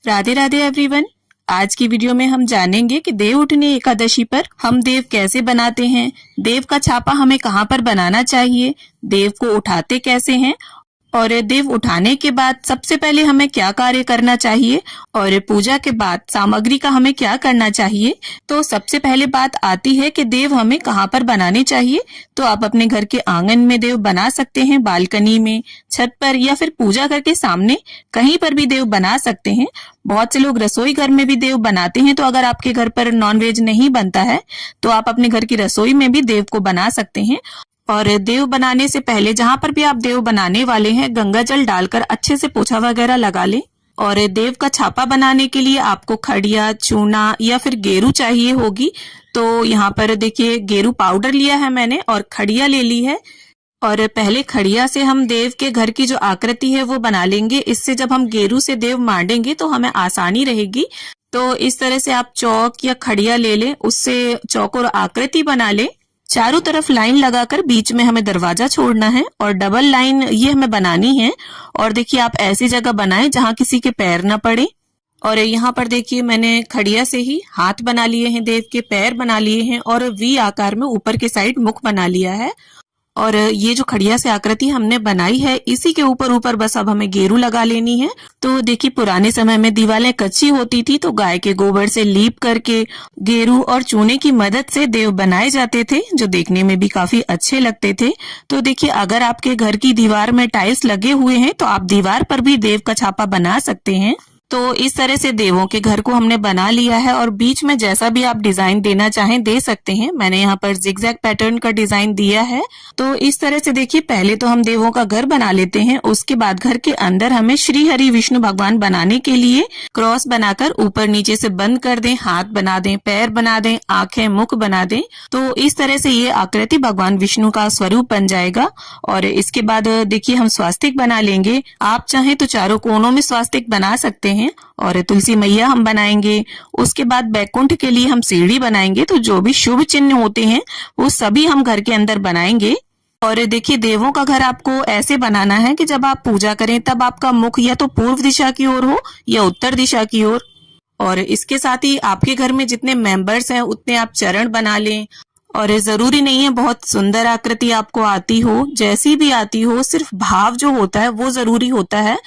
Radhe Radhe everyone. आज की video में हम जानेंगे कि देव उठनी एकादशी पर हम देव कैसे बनाते हैं, देव का छापा हमें कहाँ पर बनाना चाहिए, देव को उठाते कैसे हैं और देव उठाने के बाद सबसे पहले हमें क्या कार्य करना चाहिए और पूजा के बाद सामग्री का हमें क्या करना चाहिए। तो सबसे पहले बात आती है कि देव हमें कहाँ पर बनाने चाहिए। तो आप अपने घर के आंगन में देव बना सकते हैं, बालकनी में, छत पर या फिर पूजा घर के सामने, कहीं पर भी देव बना सकते हैं। बहुत से लोग रसोई घर में भी देव बनाते हैं। तो अगर आपके घर पर नॉनवेज नहीं बनता है तो आप अपने घर की रसोई में भी देव को बना सकते हैं। और देव बनाने से पहले जहां पर भी आप देव बनाने वाले हैं गंगा जल डालकर अच्छे से पोछा वगैरह लगा लें। और देव का छापा बनाने के लिए आपको खड़िया, चूना या फिर गेरू चाहिए होगी। तो यहाँ पर देखिए गेरू पाउडर लिया है मैंने और खड़िया ले ली है। और पहले खड़िया से हम देव के घर की जो आकृति है वो बना लेंगे। इससे जब हम गेरू से देव मांडेंगे तो हमें आसानी रहेगी। तो इस तरह से आप चौक या खड़िया ले लें, उससे चौकोर आकृति बना लें। चारों तरफ लाइन लगाकर बीच में हमें दरवाजा छोड़ना है और डबल लाइन ये हमें बनानी है। और देखिए आप ऐसी जगह बनाएं जहां किसी के पैर न पड़े। और यहाँ पर देखिए मैंने खड़िया से ही हाथ बना लिए हैं, देव के पैर बना लिए हैं और वी आकार में ऊपर के साइड मुख बना लिया है। और ये जो खड़िया से आकृति हमने बनाई है इसी के ऊपर ऊपर बस अब हमें गेरू लगा लेनी है। तो देखिए पुराने समय में दीवारें कच्ची होती थी तो गाय के गोबर से लीप करके गेरू और चूने की मदद से देव बनाए जाते थे, जो देखने में भी काफी अच्छे लगते थे। तो देखिए अगर आपके घर की दीवार में टाइल्स लगे हुए हैं तो आप दीवार पर भी देव का छापा बना सकते हैं। तो इस तरह से देवों के घर को हमने बना लिया है और बीच में जैसा भी आप डिजाइन देना चाहें दे सकते हैं। मैंने यहाँ पर जिगजैग पैटर्न का डिजाइन दिया है। तो इस तरह से देखिए पहले तो हम देवों का घर बना लेते हैं, उसके बाद घर के अंदर हमें श्री हरि विष्णु भगवान बनाने के लिए क्रॉस बनाकर ऊपर नीचे से बंद कर दें, हाथ बना दें, पैर बना दें, आंखें, मुख बना दें। तो इस तरह से ये आकृति भगवान विष्णु का स्वरूप बन जाएगा। और इसके बाद देखिए हम स्वास्तिक बना लेंगे। आप चाहें तो चारों कोनों में स्वास्तिक बना सकते हैं। और तुलसी मैया हम बनाएंगे। उसके बाद बैकुंठ के लिए हम सीढ़ी बनाएंगे। तो जो भी शुभ चिन्ह होते हैं वो सभी हम घर के अंदर बनाएंगे। और देखिए देवों का घर आपको ऐसे बनाना है कि जब आप पूजा करें तब आपका मुख या तो पूर्व दिशा की ओर हो या उत्तर दिशा की ओर। और इसके साथ ही आपके घर में जितने मेंबर्स हैं उतने आप चरण बना लें। और जरूरी नहीं है बहुत सुंदर आकृति आपको आती हो, जैसी भी आती हो, सिर्फ भाव जो होता है वो जरूरी होता है।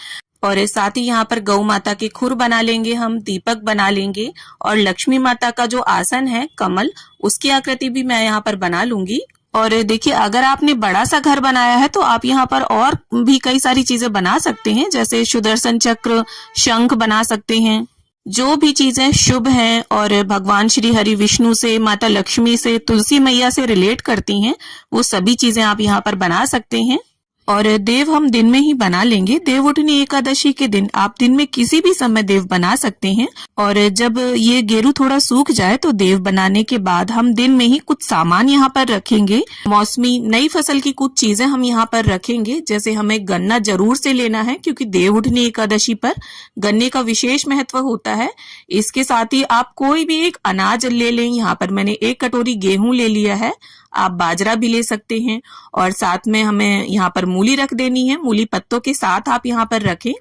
और साथ ही यहाँ पर गौ माता के खुर बना लेंगे, हम दीपक बना लेंगे। और लक्ष्मी माता का जो आसन है कमल, उसकी आकृति भी मैं यहाँ पर बना लूंगी। और देखिए अगर आपने बड़ा सा घर बनाया है तो आप यहाँ पर और भी कई सारी चीजें बना सकते हैं, जैसे सुदर्शन चक्र, शंख बना सकते हैं। जो भी चीजें शुभ हैं और भगवान श्री हरि विष्णु से, माता लक्ष्मी से, तुलसी मैया से रिलेट करती हैं, वो सभी चीजें आप यहाँ पर बना सकते हैं। और देव हम दिन में ही बना लेंगे। देव उठनी एकादशी के दिन आप दिन में किसी भी समय देव बना सकते हैं। और जब ये गेरू थोड़ा सूख जाए तो देव बनाने के बाद हम दिन में ही कुछ सामान यहाँ पर रखेंगे। मौसमी नई फसल की कुछ चीजें हम यहाँ पर रखेंगे, जैसे हमें गन्ना जरूर से लेना है क्योंकि देव उठनी एकादशी पर गन्ने का विशेष महत्व होता है। इसके साथ ही आप कोई भी एक अनाज ले लें। यहाँ पर मैंने 1 कटोरी गेहूं ले लिया है, आप बाजरा भी ले सकते हैं। और साथ में हमें यहाँ पर मूली रख देनी है, मूली पत्तों के साथ आप यहाँ पर रखें।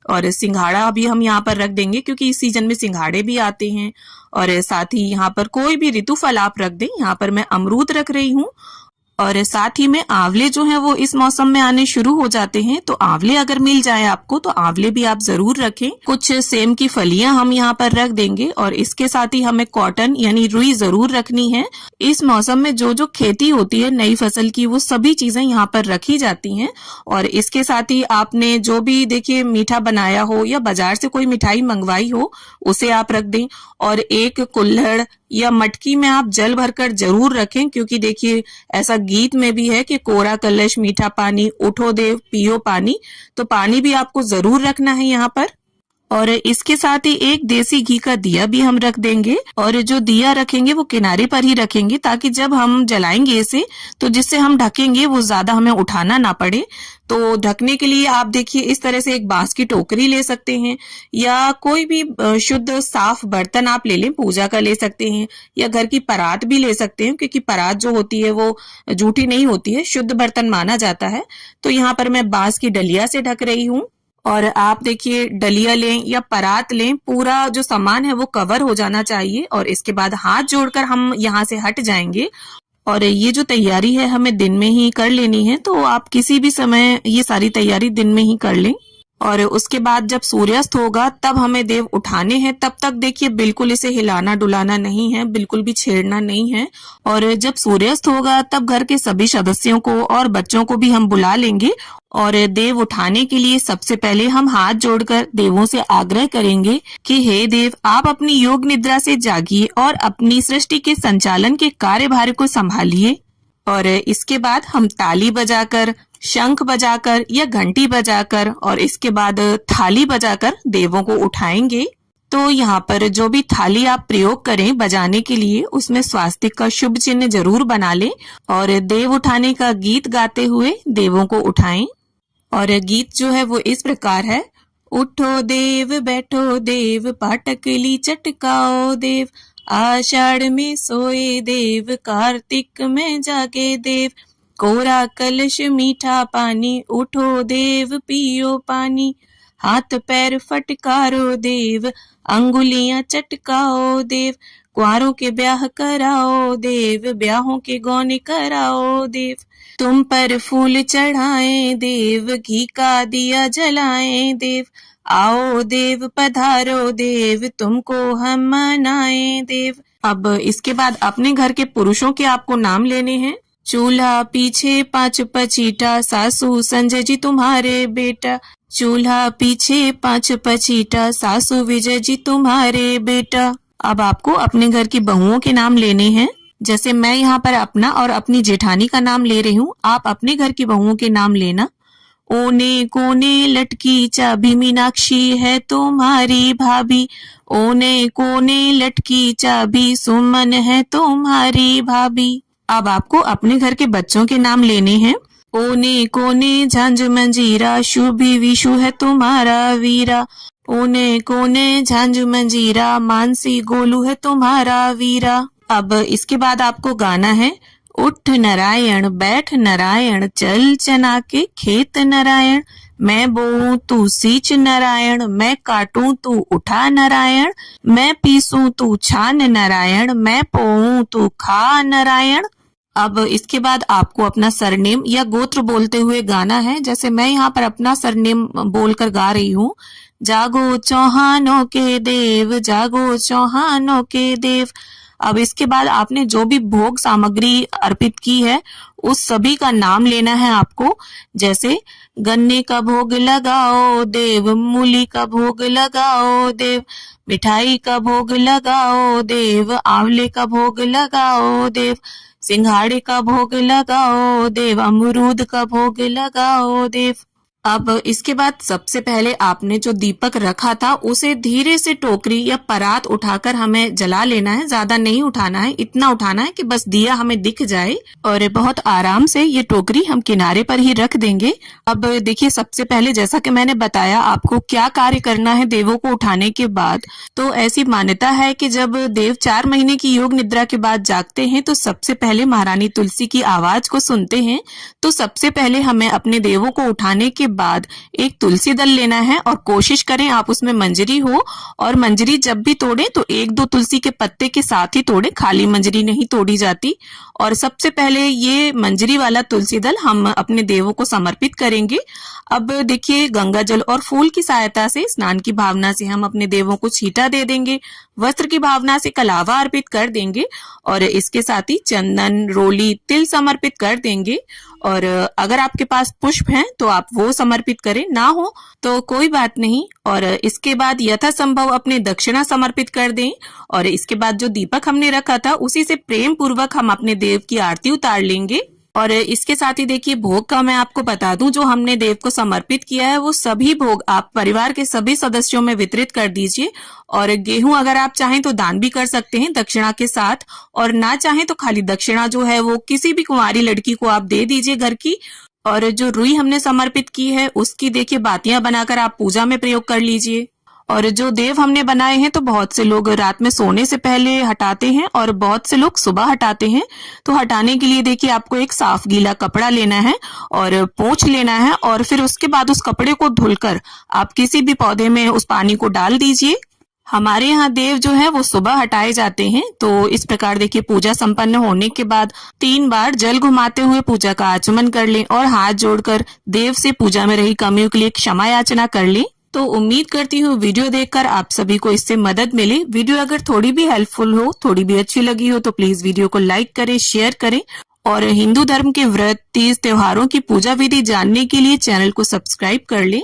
और सिंघाड़ा भी हम यहाँ पर रख देंगे क्योंकि इस सीजन में सिंघाड़े भी आते हैं। और साथ ही यहाँ पर कोई भी ऋतु फल आप रख दें। यहाँ पर मैं अमरूद रख रही हूँ। और साथ ही में आंवले जो हैं वो इस मौसम में आने शुरू हो जाते हैं, तो आंवले अगर मिल जाए आपको तो आंवले भी आप जरूर रखें। कुछ सेम की फलियां हम यहाँ पर रख देंगे। और इसके साथ ही हमें कॉटन यानी रुई जरूर रखनी है। इस मौसम में जो जो खेती होती है नई फसल की वो सभी चीजें यहाँ पर रखी जाती हैं। और इसके साथ ही आपने जो भी देखिए मीठा बनाया हो या बाजार से कोई मिठाई मंगवाई हो उसे आप रख दें। और 1 कुल्हड़ या मटकी में आप जल भरकर जरूर रखें, क्योंकि देखिए ऐसा गीत में भी है कि कोरा कलश मीठा पानी, उठो देव पियो पानी। तो पानी भी आपको जरूर रखना है यहाँ पर। और इसके साथ ही 1 देसी घी का दिया भी हम रख देंगे। और जो दिया रखेंगे वो किनारे पर ही रखेंगे ताकि जब हम जलाएंगे इसे तो जिससे हम ढकेंगे वो ज्यादा हमें उठाना ना पड़े। तो ढकने के लिए आप देखिए इस तरह से एक बांस की टोकरी ले सकते हैं या कोई भी शुद्ध साफ बर्तन आप ले लें, पूजा का ले सकते हैं, या घर की परात भी ले सकते हैं क्योंकि परात जो होती है वो जूठी नहीं होती है, शुद्ध बर्तन माना जाता है। तो यहाँ पर मैं बांस की डलिया से ढक रही हूँ। और आप देखिए डलिया लें या परात लें, पूरा जो सामान है वो कवर हो जाना चाहिए। और इसके बाद हाथ जोड़कर हम यहाँ से हट जाएंगे। और ये जो तैयारी है हमें दिन में ही कर लेनी है, तो आप किसी भी समय ये सारी तैयारी दिन में ही कर लें। और उसके बाद जब सूर्यास्त होगा तब हमें देव उठाने हैं। तब तक देखिए बिल्कुल इसे हिलाना डुलाना नहीं है, बिल्कुल भी छेड़ना नहीं है। और जब सूर्यास्त होगा तब घर के सभी सदस्यों को और बच्चों को भी हम बुला लेंगे। और देव उठाने के लिए सबसे पहले हम हाथ जोड़कर देवों से आग्रह करेंगे कि हे देव, आप अपनी योग निद्रा से जागिए और अपनी सृष्टि के संचालन के कार्यभार को संभालिए। और इसके बाद हम ताली बजाकर, शंख बजाकर या घंटी बजाकर और इसके बाद थाली बजाकर देवों को उठाएंगे। तो यहाँ पर जो भी थाली आप प्रयोग करें बजाने के लिए, उसमें स्वास्तिक का शुभ चिन्ह जरूर बना लें और देव उठाने का गीत गाते हुए देवों को उठाएं। और गीत जो है वो इस प्रकार है। उठो देव, बैठो देव, पाटकली चटकाओ देव, आषाढ़ में सोए देव, कार्तिक में जागे देव, कोरा कलश मीठा पानी, उठो देव पियो पानी, हाथ पैर फटकारो देव, अंगुलियां चटकाओ देव, कुंवारों के ब्याह कराओ देव, ब्याहों के गौने कराओ देव, तुम पर फूल चढ़ाएं देव, घी का दिया जलाएं देव, आओ देव पधारो देव, तुमको हम मनाएं देव। अब इसके बाद अपने घर के पुरुषों के आपको नाम लेने हैं। चूल्हा पीछे 5 पचीटा, सासू संजय जी तुम्हारे बेटा, चूल्हा पीछे 5 पचीटा, सासू विजय जी तुम्हारे बेटा। अब आपको अपने घर की बहुओं के नाम लेने हैं। जैसे मैं यहाँ पर अपना और अपनी जेठानी का नाम ले रही हूँ, आप अपने घर की बहुओं के नाम लेना। ओने कोने लटकी चाबी, मीनाक्षी है तुम्हारी भाभी, ओने कोने लटकी चाबी, सुमन है तुम्हारी भाभी। अब आपको अपने घर के बच्चों के नाम लेने हैं। ओने कोने झांझ मंजीरा, शुभी विशु है तुम्हारा वीरा, ओने कोने झांझ मंजीरा, मानसी गोलू है तुम्हारा वीरा। अब इसके बाद आपको गाना है। उठ नारायण, बैठ नारायण, चल चना के खेत नारायण, मैं बोऊं तू सींच नारायण, मैं काटूं तू उठा नारायण, मैं पीसूं तू छान नारायण, मैं पोऊं तू खा नारायण। अब इसके बाद आपको अपना सरनेम या गोत्र बोलते हुए गाना है। जैसे मैं यहाँ पर अपना सरनेम बोलकर गा रही हूँ। जागो चौहानों के देव, जागो चौहानों के देव। अब इसके बाद आपने जो भी भोग सामग्री अर्पित की है उस सभी का नाम लेना है आपको। जैसे गन्ने का भोग लगाओ देव, मूली का भोग लगाओ देव, मिठाई का भोग लगाओ देव, आंवले का भोग लगाओ देव, सिंघाड़े का भोग लगाओ देव, अमरूद का भोग लगाओ देव। अब इसके बाद सबसे पहले आपने जो दीपक रखा था उसे धीरे से टोकरी या परात उठाकर हमें जला लेना है। ज्यादा नहीं उठाना है, इतना उठाना है कि बस दिया हमें दिख जाए। और बहुत आराम से ये टोकरी हम किनारे पर ही रख देंगे। अब देखिए सबसे पहले जैसा कि मैंने बताया आपको क्या कार्य करना है देवों को उठाने के बाद। तो ऐसी मान्यता है कि जब देव 4 महीने की योग निद्रा के बाद जागते हैं तो सबसे पहले महारानी तुलसी की आवाज को सुनते हैं। तो सबसे पहले हमें अपने देवों को उठाने के बाद एक तुलसी दल लेना है और कोशिश करें आप उसमें मंजरी हो। और मंजरी जब भी तोड़े तो 1-2 तुलसी के पत्ते के साथ ही तोड़े, खाली मंजरी नहीं तोड़ी जाती। और सबसे पहले ये मंजरी वाला तुलसी दल हम अपने देवों को समर्पित करेंगे। अब देखिए गंगा जल और फूल की सहायता से, स्नान की भावना से हम अपने देवों को छींटा दे देंगे, वस्त्र की भावना से कलावा अर्पित कर देंगे और इसके साथ ही चंदन, रोली, तिल समर्पित कर देंगे। और अगर आपके पास पुष्प हैं तो आप वो समर्पित करें, ना हो तो कोई बात नहीं। और इसके बाद यथासंभव अपने दक्षिणा समर्पित कर दें। और इसके बाद जो दीपक हमने रखा था उसी से प्रेम पूर्वक हम अपने देव की आरती उतार लेंगे। और इसके साथ ही देखिए भोग का मैं आपको बता दूं, जो हमने देव को समर्पित किया है वो सभी भोग आप परिवार के सभी सदस्यों में वितरित कर दीजिए। और गेहूं अगर आप चाहें तो दान भी कर सकते हैं दक्षिणा के साथ, और ना चाहें तो खाली दक्षिणा जो है वो किसी भी कुंवारी लड़की को आप दे दीजिए घर की। और जो रुई हमने समर्पित की है उसकी देखिए बातियां बनाकर आप पूजा में प्रयोग कर लीजिए। और जो देव हमने बनाए हैं तो बहुत से लोग रात में सोने से पहले हटाते हैं और बहुत से लोग सुबह हटाते हैं। तो हटाने के लिए देखिए आपको एक साफ गीला कपड़ा लेना है और पोंछ लेना है और फिर उसके बाद उस कपड़े को धुलकर आप किसी भी पौधे में उस पानी को डाल दीजिए। हमारे यहाँ देव जो है वो सुबह हटाए जाते हैं। तो इस प्रकार देखिए पूजा संपन्न होने के बाद 3 बार जल घुमाते हुए पूजा का आचमन कर लें और हाथ जोड़कर देव से पूजा में रही कमियों के लिए क्षमा याचना कर लें। तो उम्मीद करती हूँ वीडियो देखकर आप सभी को इससे मदद मिले। वीडियो अगर थोड़ी भी हेल्पफुल हो, थोड़ी भी अच्छी लगी हो तो प्लीज वीडियो को लाइक करें, शेयर करें और हिंदू धर्म के व्रत, तीज, त्योहारों की पूजा विधि जानने के लिए चैनल को सब्सक्राइब कर लें।